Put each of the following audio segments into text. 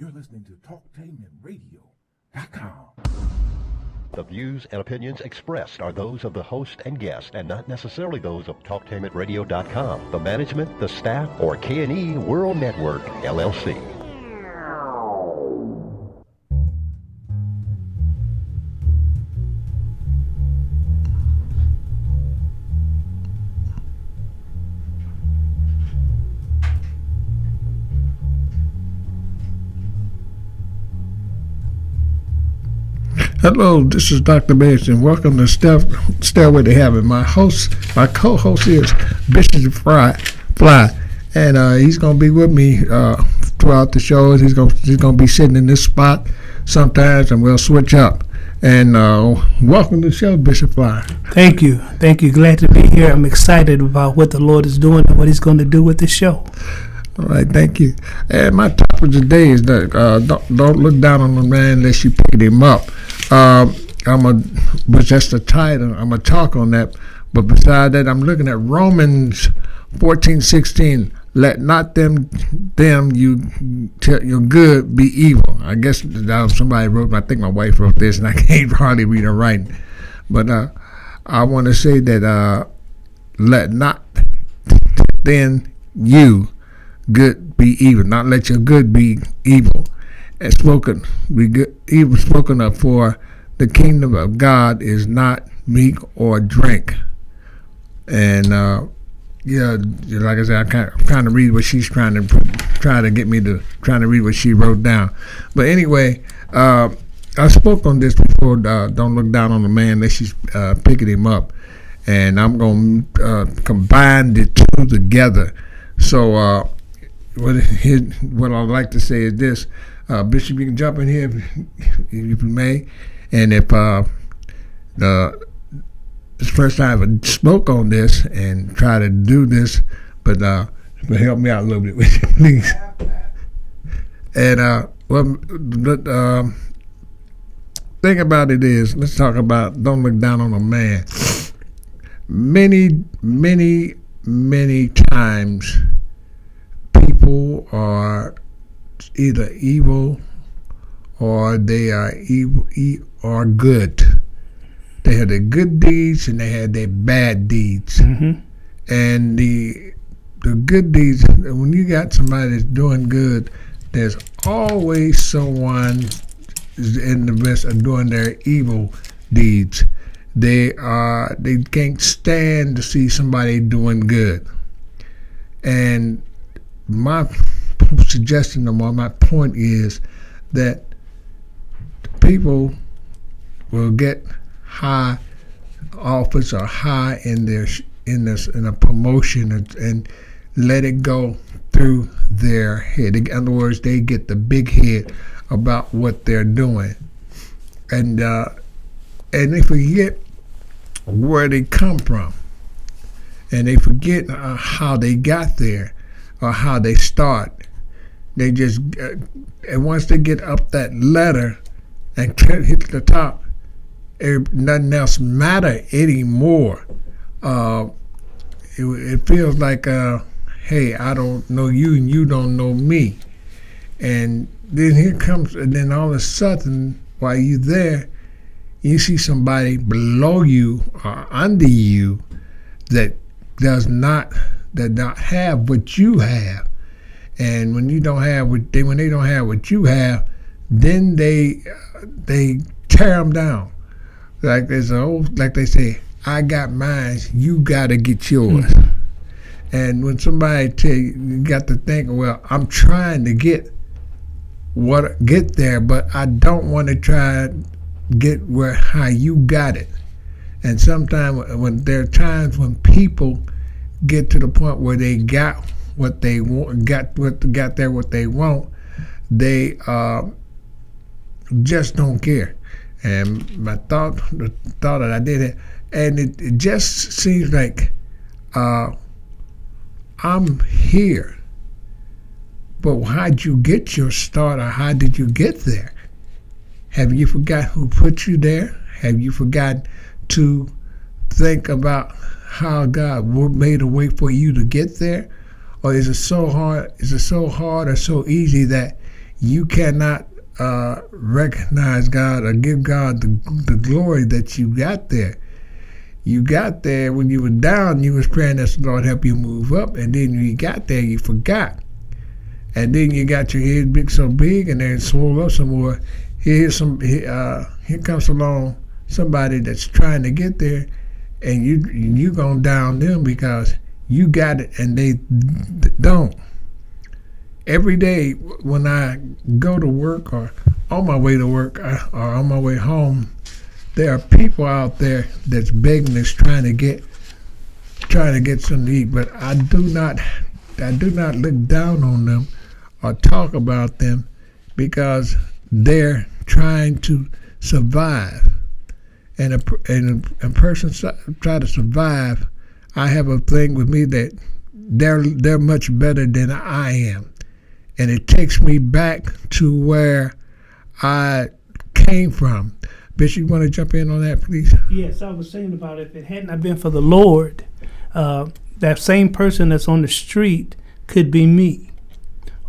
You're listening to TalkTainmentRadio.com. The views and opinions expressed are those of the host and guest and not necessarily those of TalkTainmentRadio.com, the management, the staff, or K&E World Network, LLC. Hello, this is Dr. Bates, and welcome to Stairway To Heaven. My co-host is Bishop Fly, and he's going to be with me throughout the show. He's going to be sitting in this spot sometimes, and we'll switch up. And welcome to the show, Bishop Fly. Thank you. Glad to be here. I'm excited about what the Lord is doing and what He's going to do with the show. All right, thank you. And my topic today is that don't look down on the man unless you pick him up. But that's the title. I'm gonna talk on that. But beside that, I'm looking at Romans 14:16. Let not them you tell your good be evil. I guess somebody wrote. I think my wife wrote this, and I can't hardly read her writing. But I want to say that let not then you good be evil. Not let your good be evil. And evil spoken of, for the kingdom of God is not meat or drink. And like I said, I'm trying to read what she's trying to get me to read what she wrote down. But anyway, I spoke on this before. Don't look down on the man unless she's picking him up, and I'm going to combine the two together. So what I'd like to say is this. Bishop, you can jump in here if you may. And if it's the first time I ever spoke on this and try to do this, but help me out a little bit with you, please. And thing about it is, let's talk about don't look down on a man. Many times people are either evil or they are evil or good. They had their good deeds and they had their bad deeds. Mm-hmm. And the good deeds, when you got somebody that's doing good, there's always someone in the midst of doing their evil deeds. They can't stand to see somebody doing good. And my suggestion or my point is that people will get high office or high in a promotion and let it go through their head. In other words, they get the big head about what they're doing, and they forget where they come from, and they forget how they got there or how they start. They just and once they get up that ladder and hit the top, nothing else matter anymore. It feels like, hey, I don't know you and you don't know me. And then all of a sudden, while you're there, you see somebody below you or under you that does not have what you have. And when they don't have what you have, then they tear them down. Like they say, I got mine, you gotta get yours. Mm-hmm. And when somebody tell you, you got to think, well, I'm trying to get there, but I don't want to try to get how you got it. And sometimes when there are times when people get to the point where they got what they want, got there what they want, they just don't care. And the thought that I did it, and it just seems like I'm here, but how'd you get your start, or how did you get there? Have you forgot who put you there? Have you forgot to think about how God made a way for you to get there? Or is it so hard? Is it so hard or so easy that you cannot recognize God or give God the glory that you got there. You got there when you were down, you was praying that the Lord help you move up, and then when you got there, you forgot. And then you got your head big so big, and then swole up some more. Here comes along somebody that's trying to get there, and you gonna down them because you got it and they don't. Every day when I go to work or on my way to work or on my way home, there are people out there that's begging us, trying to get something to eat. But I do not look down on them or talk about them because they're trying to survive. And a person try to survive. I have a thing with me that they're much better than I am, and it takes me back to where I came from. Bishop, you want to jump in on that, please? Yes, I was saying about if it had not been for the Lord, that same person that's on the street could be me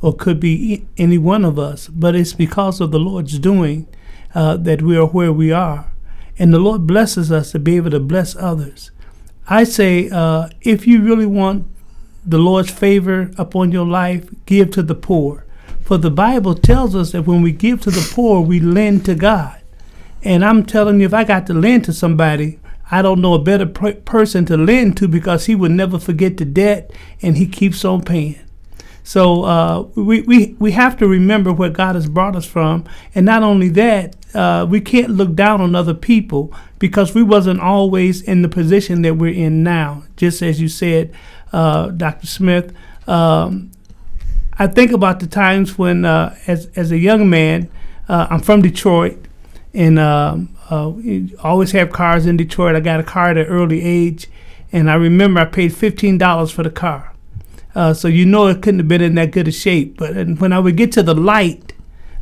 or could be any one of us. But it's because of the Lord's doing that we are where we are. And the Lord blesses us to be able to bless others. I say, if you really want the Lord's favor upon your life, give to the poor. For the Bible tells us that when we give to the poor, we lend to God. And I'm telling you, if I got to lend to somebody, I don't know a better person to lend to because he would never forget the debt and he keeps on paying. So we have to remember where God has brought us from. And not only that, we can't look down on other people because we wasn't always in the position that we're in now. Just as you said, Dr. Smith, I think about the times when, as a young man, I'm from Detroit, and always have cars in Detroit. I got a car at an early age, and I remember I paid $15 for the car. So it couldn't have been in that good a shape. But when I would get to the light,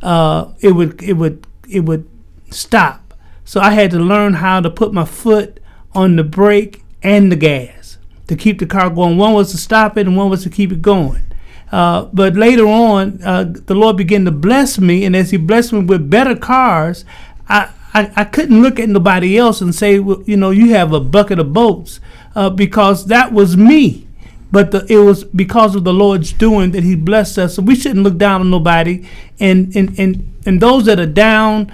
it would stop. So I had to learn how to put my foot on the brake and the gas to keep the car going. One was to stop it, and one was to keep it going. But later on, the Lord began to bless me, and as He blessed me with better cars, I couldn't look at nobody else and say, well, you have a bucket of boats, because that was me. But it was because of the Lord's doing that He blessed us. So we shouldn't look down on nobody. And those that are down,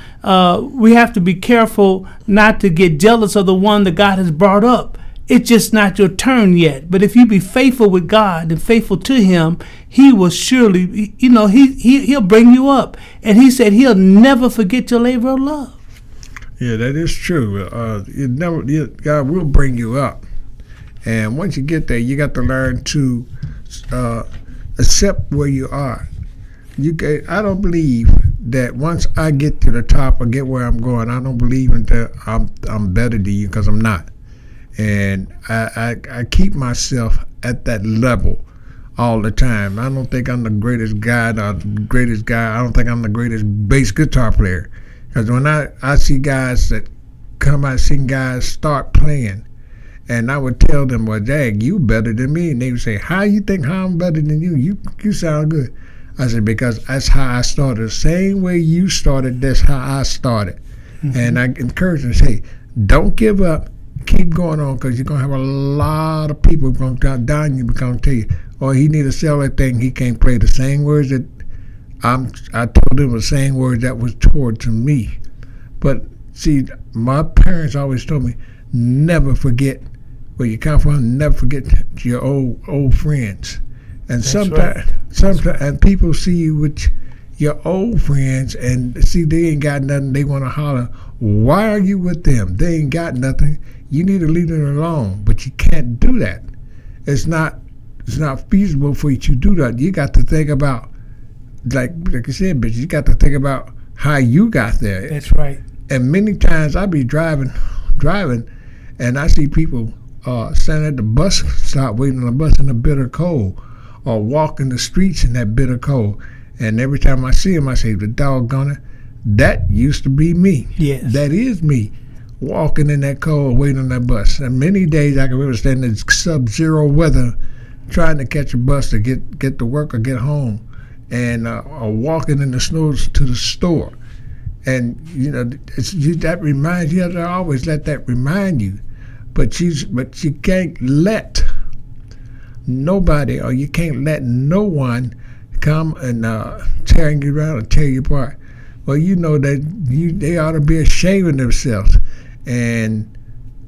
we have to be careful not to get jealous of the one that God has brought up. It's just not your turn yet. But if you be faithful with God and faithful to Him, He will surely, He'll bring you up. And He said He'll never forget your labor of love. Yeah, that is true. God will bring you up. And once you get there, you got to learn to accept where you are. I don't believe that once I get to the top or get where I'm going, I don't believe until I'm better than you, because I'm not. And I keep myself at that level all the time. I don't think I'm the greatest guy or the greatest guy. I don't think I'm the greatest bass guitar player. Because when I see guys that come out, see guys start playing, and I would tell them, well, Dag, you better than me. And they would say, how you think I'm better than you? You sound good. I said, because that's how I started. The same way you started, that's how I started. Mm-hmm. And I encourage them to say, don't give up. Keep going on, because you're going to have a lot of people going to come down you, going to tell you, oh, he need to sell that thing. He can't play the same words that I told him, the same words that was toward to me. But see, my parents always told me, never forget where you come from, never forget your old friends. And sometimes and people see you with your old friends and see they ain't got nothing, they want to holler, why are you with them? They ain't got nothing. You need to leave them alone. But you can't do that. It's not feasible for you to do that. You got to think about, like I said, but you got to think about how you got there. That's right. And many times I be driving, and I see people standing at the bus stop waiting on the bus in the bitter cold, or walking the streets in that bitter cold. And every time I see them, I say, the doggone it, that used to be me. Yes. That is me, walking in that cold, waiting on that bus. And many days I can remember standing in sub-zero weather, trying to catch a bus to get to work or get home. and or walking in the snow to the store. And that reminds you. You have to always let that remind you. But you can't let nobody, or you can't let no one come and tearing you around or tear you apart. Well, you know that they ought to be ashamed of themselves, and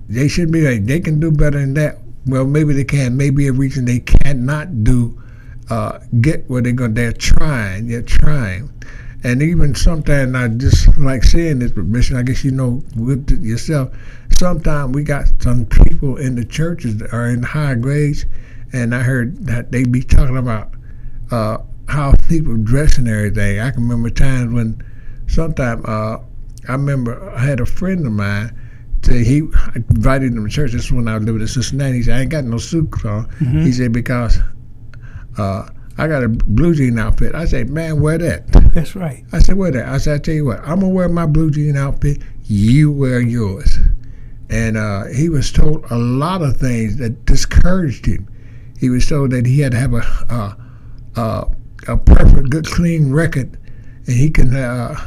they shouldn't be like, they can do better than that. Well, maybe they can. Maybe a reason they cannot get where they're trying. And even sometimes, I just like saying this, but Bishop, I guess you know with yourself, sometimes we got some people in the churches that are in high grades, and I heard that they be talking about how people dress and everything. I can remember times when sometimes, I remember I had a friend of mine, he invited him to church. This is when I was living in Cincinnati. He said, I ain't got no suit on. Mm-hmm. He said, because I got a blue jean outfit. I said, man, wear that. That's right. I said, wear that. I said, I tell you what, I'm going to wear my blue jean outfit. You wear yours. And he was told a lot of things that discouraged him. He was told that he had to have a perfect, good, clean record. And he can,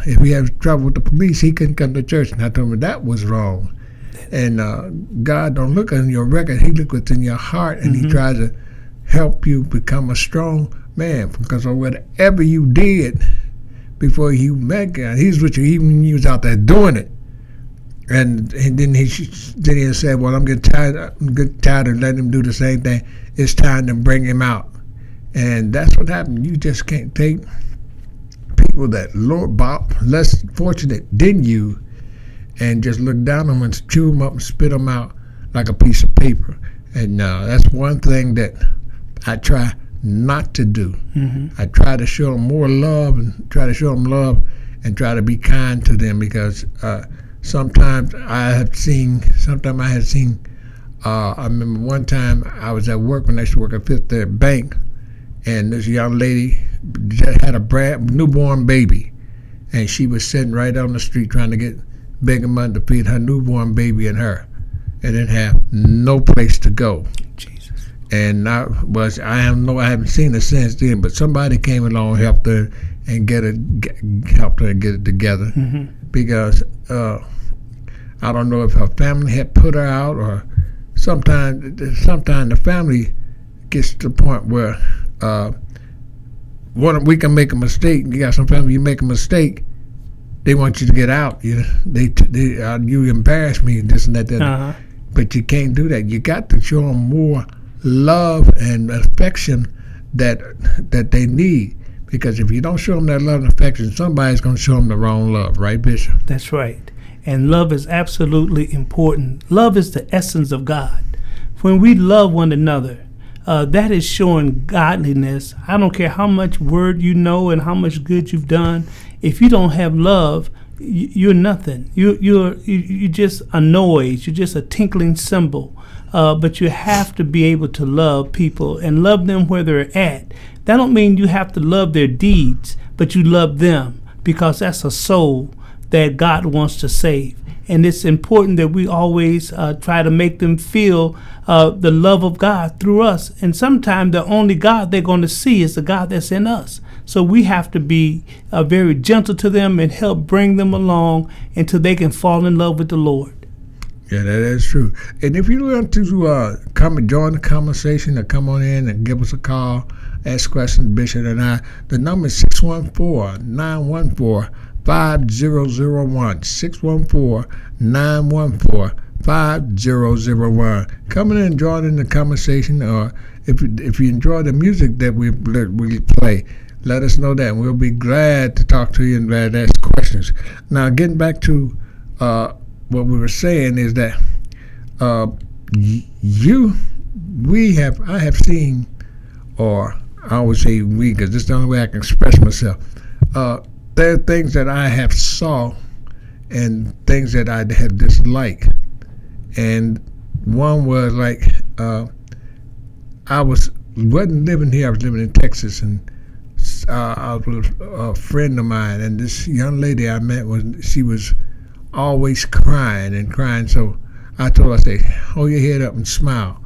if he has trouble with the police, he couldn't come to church. And I told him that was wrong. And God don't look on your record. He look what's in your heart, and mm-hmm. He tries to help you become a strong man. Because of whatever you did before you met God, He's with you even when you was out there doing it. And then he said, well, I'm getting tired of letting him do the same thing. It's time to bring him out. And that's what happened. You just can't take people that less fortunate than you and just look down on them and chew them up and spit them out like a piece of paper. And that's one thing that I try not to do. Mm-hmm. I try to show them more love and try to try to be kind to them, because sometimes I had seen, I remember one time I was at work when I used to work at Fifth Third Bank, and this young lady just had a newborn baby, and she was sitting right on the street trying to get begging money to feed her newborn baby and her, and didn't have no place to go. Jesus. And I haven't seen her since then, but somebody came along, helped her and get it together. Mm-hmm. Because I don't know if her family had put her out, or sometimes the family gets to the point where we can make a mistake. You got some family, you make a mistake, they want you to get out. You embarrass me, this and that. Uh-huh. But you can't do that. You got to show them more love and affection that they need. Because if you don't show them that love and affection, somebody's going to show them the wrong love, right, Bishop? That's right. And love is absolutely important. Love is the essence of God. When we love one another, that is showing godliness. I don't care how much word you know and how much good you've done. If you don't have love, you're nothing. You're just a noise. You're just a tinkling cymbal. But you have to be able to love people and love them where they're at. That don't mean you have to love their deeds, but you love them, because that's a soul that God wants to save. And it's important that we always try to make them feel the love of God through us. And sometimes the only God they're going to see is the God that's in us. So we have to be very gentle to them and help bring them along until they can fall in love with the Lord. Yeah, that is true. And if you want to come and join the conversation, or come on in and give us a call, ask questions, Bishop and I, the number is 614-914-5001, 614-914-5001. Coming in and joining the conversation, or if you enjoy the music that we play, let us know that. We'll be glad to talk to you and glad to ask questions. Now, getting back to what we were saying is that I have seen, or I always say we, because this is the only way I can express myself. There are things that I have saw and things that I have disliked. And one was like, I wasn't living here, I was living in Texas, and I was with a friend of mine, and this young lady I met, she was always crying. So I told her, I said, hold your head up and smile.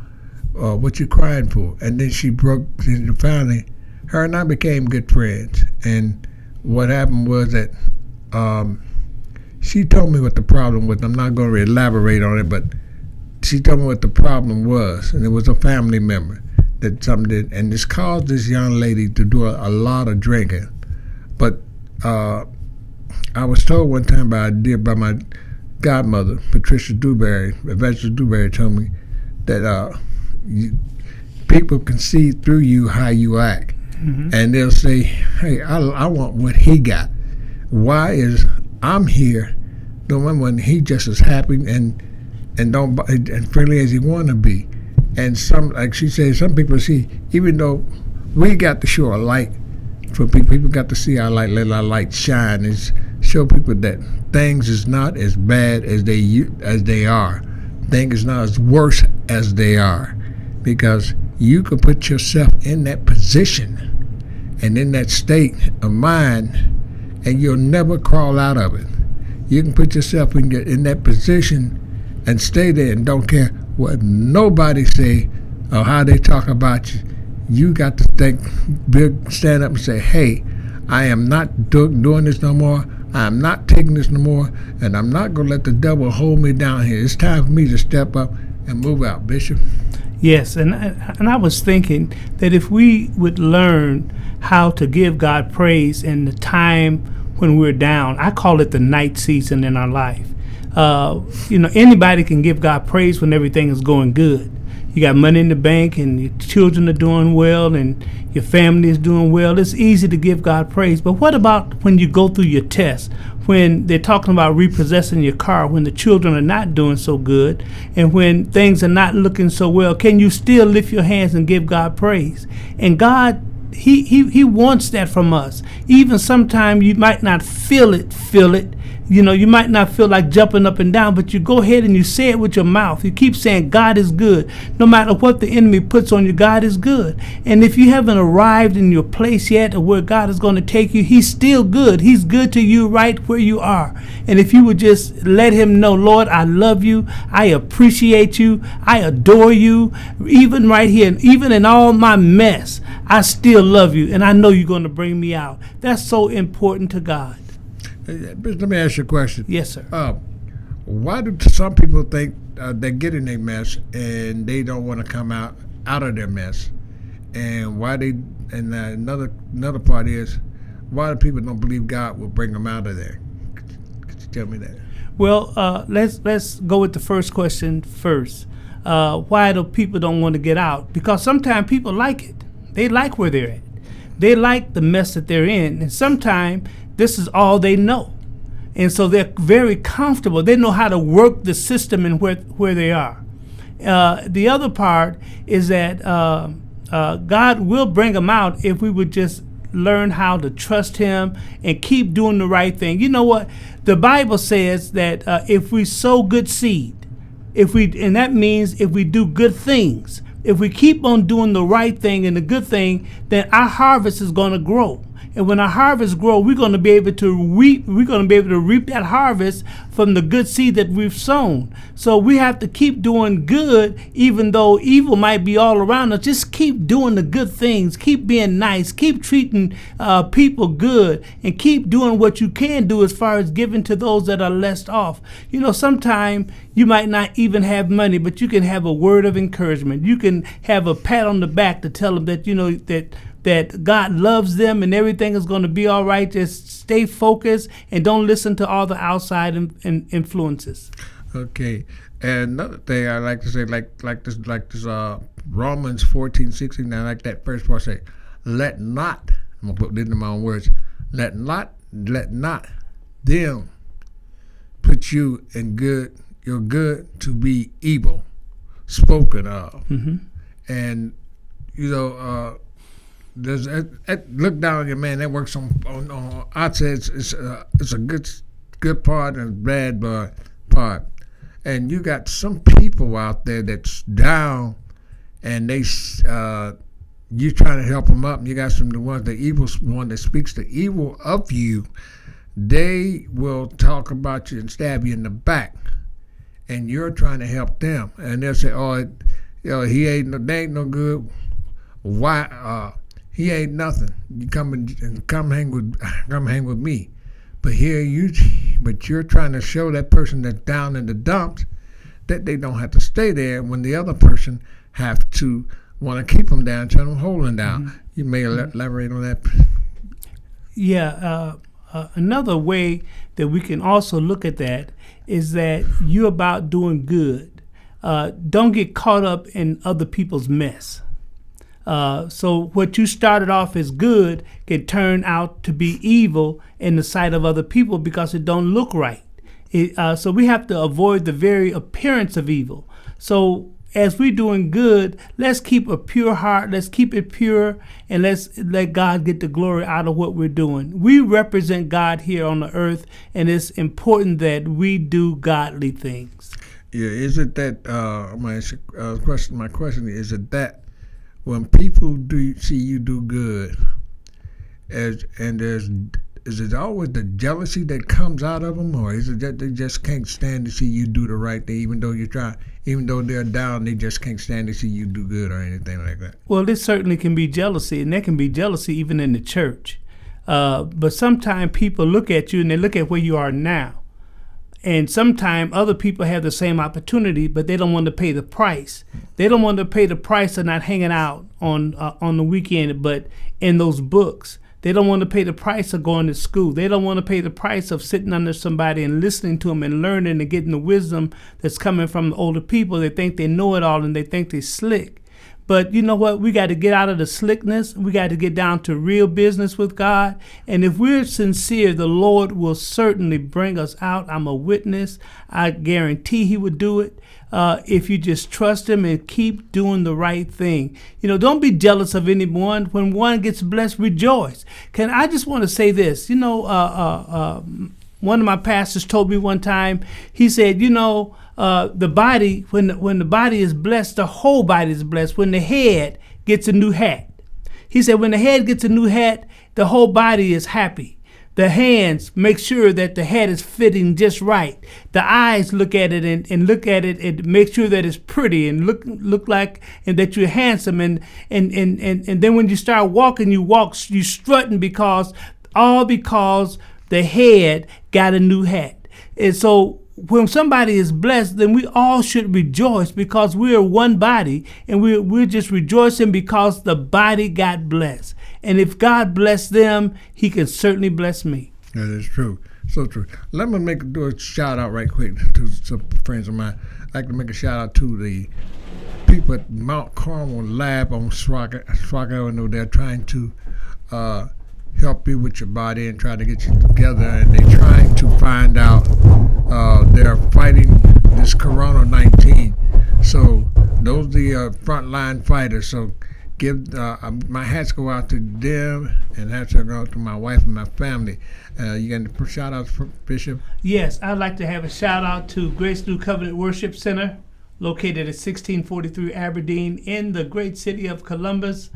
What you crying for? And then she finally her and I became good friends. And what happened was that she told me what the problem was. I'm not going to elaborate on it, but she told me what the problem was, and it was a family member that something did, and this caused this young lady to do a lot of drinking. But I was told one time by my godmother, Patricia Dewberry, Evangelist Dewberry, told me that people can see through you how you act, and they'll say, "Hey, I want what he got. Why is I'm here doing when he just as happy and friendly as he want to be?" And some, like she said, some people see, even though we got to show a light for people got to see our light, let our light shine, and show people that things is not as bad as they are. Things is not as worse as they are, because you can put yourself in that position and in that state of mind, and you'll never crawl out of it. You can put yourself in that position and stay there and don't care what nobody say or how they talk about you. You got to stand up and say, "Hey, I am not doing this no more. I am not taking this no more, and I'm not going to let the devil hold me down here. It's time for me to step up and move out," Bishop. Yes, and I was thinking that if we would learn how to give God praise in the time when we're down, I call it the night season in our life. Anybody can give God praise when everything is going good. You got money in the bank and your children are doing well and your family is doing well. It's easy to give God praise. But what about when you go through your test, when they're talking about repossessing your car, when the children are not doing so good, and when things are not looking so well? Can you still lift your hands and give God praise? And God, He wants that from us. Even sometimes you might not feel it. You might not feel like jumping up and down, but you go ahead and you say it with your mouth. You keep saying God is good. No matter what the enemy puts on you, God is good. And if you haven't arrived in your place yet or where God is going to take you, He's still good. He's good to you right where you are. And if you would just let Him know, "Lord, I love you. I appreciate you. I adore you. Even right here, even in all my mess, I still love you. And I know you're going to bring me out." That's so important to God. Let me ask you a question. Yes, sir. Why do some people think they get in a mess and they don't want to come out of their mess? And why they? And another part is, why do people don't believe God will bring them out of there? Could you tell me that? Well, let's go with the first question first. Why do people don't want to get out? Because sometimes people like it. They like where they're at. They like the mess that they're in, and sometimes this is all they know. And so they're very comfortable. They know how to work the system and where they are. The other part is that God will bring them out if we would just learn how to trust Him and keep doing the right thing. You know what? The Bible says that if we sow good seed, and that means if we do good things, if we keep on doing the right thing and the good thing, then our harvest is going to grow. And when our harvest grow, we're going to be able to reap. We're going to be able to reap that harvest from the good seed that we've sown. So we have to keep doing good, even though evil might be all around us. Just keep doing the good things. Keep being nice. Keep treating people good, and keep doing what you can do as far as giving to those that are less off. Sometimes you might not even have money, but you can have a word of encouragement. You can have a pat on the back to tell them that that God loves them and everything is going to be all right. Just stay focused and don't listen to all the outside influences. Okay. And another thing I like to say, like this Romans 14:16. I like that first part. Say, let not. I'm gonna put this in my own words. Let not them put you in good. You're good to be evil, spoken of. Mm-hmm. And look down on your man. That works on I'd say it's a good part and a bad part. And you got some people out there that's down, and they you trying to help them up. And you got the evil one that speaks the evil of you. They will talk about you and stab you in the back, and you're trying to help them. And they'll say, "Oh, they ain't no good. Why? he ain't nothing. You come hang with me. But you're trying to show that person that's down in the dumps that they don't have to stay there when the other person have to want to keep them down, trying to hold them down. Mm-hmm. You may elaborate on that. Yeah. Another way that we can also look at that is that you're about doing good. Don't get caught up in other people's mess. So what you started off as good can turn out to be evil in the sight of other people because it don't look right. So we have to avoid the very appearance of evil. So as we're doing good, let's keep a pure heart, let's keep it pure, and let's let God get the glory out of what we're doing. We represent God here on the earth, and it's important that we do godly things. Yeah, is it that, my question is it that when people do see you do good, is it always the jealousy that comes out of them, or is it that they just can't stand to see you do the right thing, even though they're down, they just can't stand to see you do good or anything like that? Well, this certainly can be jealousy, and there can be jealousy even in the church. But sometimes people look at you and they look at where you are now. And sometimes other people have the same opportunity, but they don't want to pay the price. They don't want to pay the price of not hanging out on the weekend, but in those books. They don't want to pay the price of going to school. They don't want to pay the price of sitting under somebody and listening to them and learning and getting the wisdom that's coming from the older people. They think they know it all and they think they're slick. But you know what? We got to get out of the slickness. We got to get down to real business with God. And if we're sincere, the Lord will certainly bring us out. I'm a witness. I guarantee he would do it. If you just trust him and keep doing the right thing. Don't be jealous of anyone. When one gets blessed, rejoice. I just want to say this. One of my pastors told me one time, he said, the body, when the body is blessed, the whole body is blessed. When the head gets a new hat. He said when the head gets a new hat, the whole body is happy. The hands make sure that the head is fitting just right. The eyes look at it and look at it and make sure that it's pretty and look like and that you're handsome. And then when you start walking, you strutting because the head got a new hat. And so when somebody is blessed, then we all should rejoice because we're one body and we're just rejoicing because the body got blessed. And if God bless them, he can certainly bless me. That is true. So true. Let me do a shout out right quick to some friends of mine. I'd like to make a shout out to the people at Mount Carmel Lab on Swag Avenue. They're trying to help you with your body and try to get you together, and they're trying to find out. They're fighting this Corona-19. So those are the frontline fighters. So give my hats go out to them, and hats go out to my wife and my family. You got a shout out for Bishop? Yes, I'd like to have a shout out to Grace New Covenant Worship Center, located at 1643 Aberdeen in the great city of Columbus.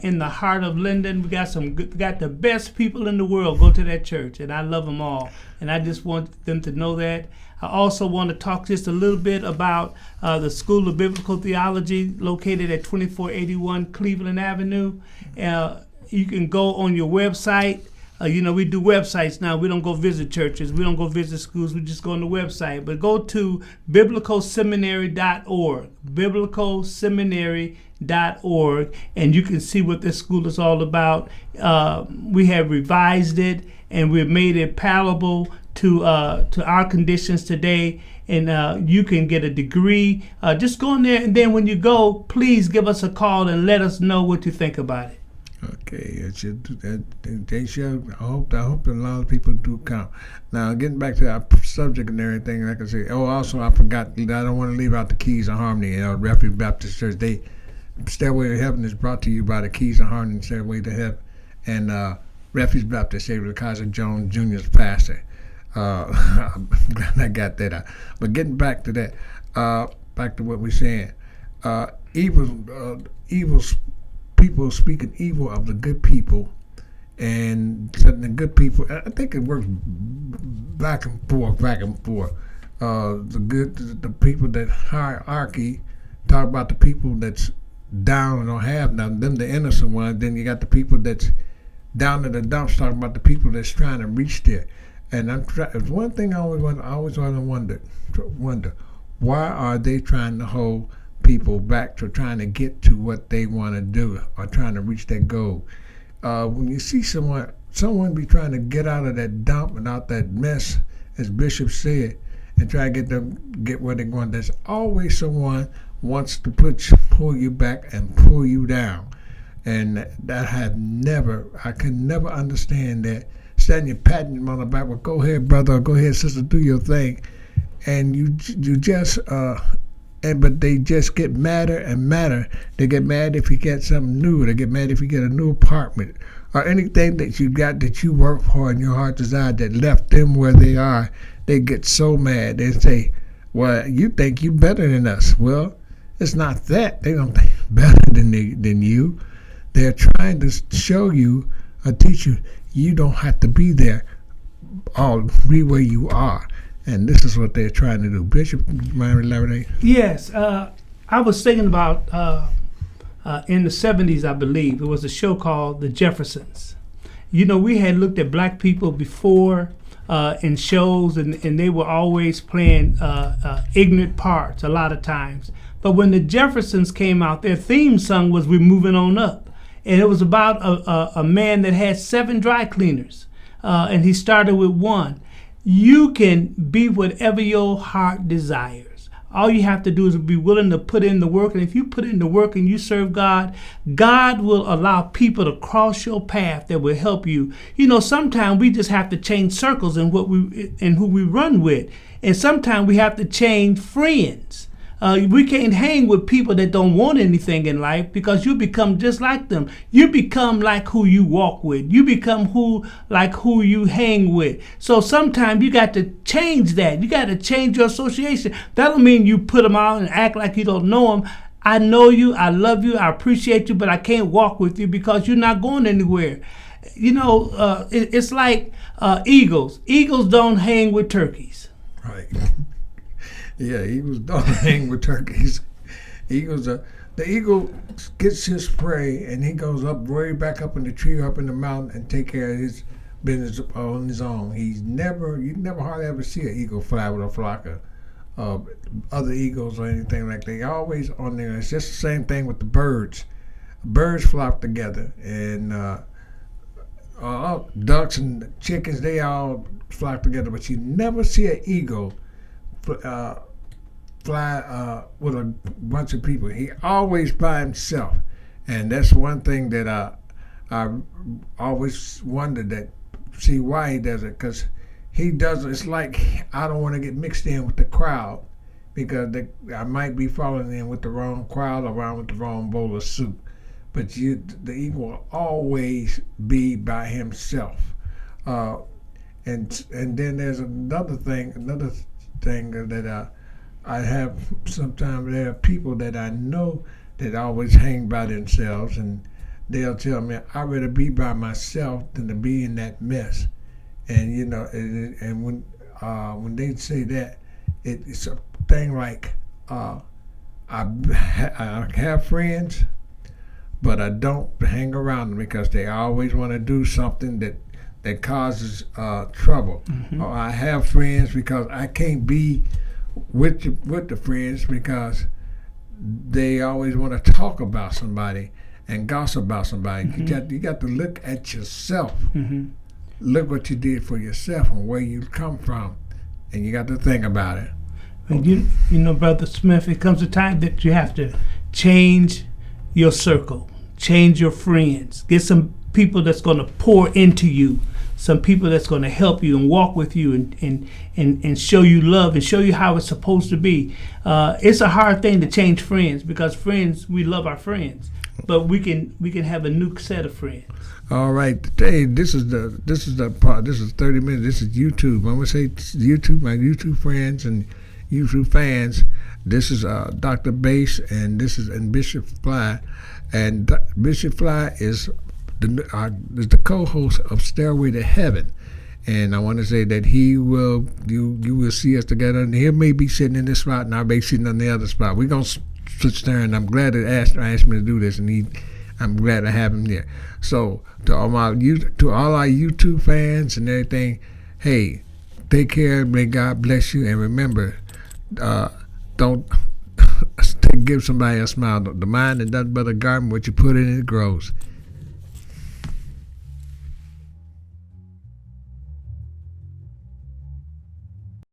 In the heart of Linden. We got the best people in the world go to that church, and I love them all. And I just want them to know that. I also want to talk just a little bit about the School of Biblical Theology located at 2481 Cleveland Avenue. You can go on your website. We do websites now. We don't go visit churches. We don't go visit schools. We just go on the website. But go to biblicalseminary.org, biblicalseminary.org, and you can see what this school is all about. We have revised it, and we've made it palatable to our conditions today. And you can get a degree. Just go in there, and then when you go, please give us a call and let us know what you think about it. Okay, they should. I hope a lot of people do come. Now, getting back to our subject and everything, like I say. Also, I forgot. I don't want to leave out the Keys of Harmony. Refuge Baptist Church. Stairway to Heaven is brought to you by the Keys of Harmony, Stairway to Heaven, and Refuge Baptist Church, Kaiser Jones Jr.'s pastor. I'm glad I got that out. But getting back to that, back to what we're saying, evil people speaking evil of the good people, and the good people. I think it works back and forth. The people that hierarchy talk about the people that's down and don't have nothing, them the innocent ones. Then you got the people that's down in the dumps talking about the people that's trying to reach there. And it's one thing I always want to wonder, why are they trying to hold people back to trying to get to what they want to do or trying to reach that goal? When you see someone be trying to get out of that dump and out that mess, as Bishop said, and try to get where they're going, there's always someone wants to pull you back and pull you down. And I can never understand that. Standing your patting them on the back, well, go ahead, brother, or go ahead, sister, do your thing. And you just, but they just get madder and madder. They get mad if you get something new. They get mad if you get a new apartment or anything that you got that you work for and your heart desire that left them where they are. They get so mad. They say, well, you think you better than us. Well, it's not that. They don't think better than you. They're trying to show you or teach you, you don't have to be there. Be where you are. And this is what they're trying to do. Bishop, you mind elaborating? Yes. I was thinking about in the 70s, I believe, it was a show called The Jeffersons. You know, we had looked at black people before in shows, and they were always playing ignorant parts a lot of times. But when The Jeffersons came out, their theme song was We're Moving On Up. And it was about a man that had 7 dry cleaners, and he started with 1. You can be whatever your heart desires. All you have to do is be willing to put in the work. And if you put in the work and you serve God, God will allow people to cross your path that will help you. You know, sometimes we just have to change circles in who we run with. And sometimes we have to change friends. We can't hang with people that don't want anything in life, because you become just like them. You become like who you walk with. You become who you hang with. So sometimes you got to change that. You got to change your association. That don't mean you put them out and act like you don't know them. I know you, I love you, I appreciate you, but I can't walk with you because you're not going anywhere. You know, it's like eagles. Eagles don't hang with turkeys. Right. Yeah, eagles don't hang with turkeys. The eagle gets his prey and he goes up, way back up in the tree, up in the mountain, and take care of his business on his own. You never hardly ever see an eagle fly with a flock of other eagles or anything like that. They're always on there. It's just the same thing with the birds. Birds flock together, and ducks and chickens, they all flock together, but you never see an eagle fly with a bunch of people. He always by himself, and that's one thing that I always wondered, see why he does it, because he does it. It's like, I don't want to get mixed in with the crowd, because I might be falling in with the wrong crowd, around with the wrong bowl of soup. But the eagle will always be by himself. And then there's another thing that I have. Sometimes there are people that I know that always hang by themselves, and they'll tell me, I'd rather be by myself than to be in that mess. And you know, and when they say that, it's a thing like, I have friends, but I don't hang around them because they always want to do something that causes trouble. Mm-hmm. Or I have friends because I can't be with the friends because they always want to talk about somebody and gossip about somebody. Mm-hmm. You got to look at yourself. Mm-hmm. Look what you did for yourself and where you come from, and you got to think about it. And you know, Brother Smith, it comes a time that you have to change your circle, change your friends, get some people that's going to pour into you, some people that's going to help you and walk with you and show you love and show you how it's supposed to be. It's a hard thing to change friends, because friends, we love our friends, but we can have a new set of friends. All right, today this is the part. This is 30 minutes. This is YouTube. I'm gonna say YouTube, my YouTube friends and YouTube fans. This is Dr. Bass, and this is Bishop Fly, and Bishop Fly is the co-host of Stairway to Heaven, and I want to say that you will see us together, and he may be sitting in this spot, and I'll be sitting on the other spot. We're gonna Stern. I'm glad that Astor asked me to do this, and I'm glad to have him there. So to all our YouTube fans and everything, hey, take care. May God bless you, and remember, don't give somebody a smile. The mind is nothing but a garden. What you put in it grows.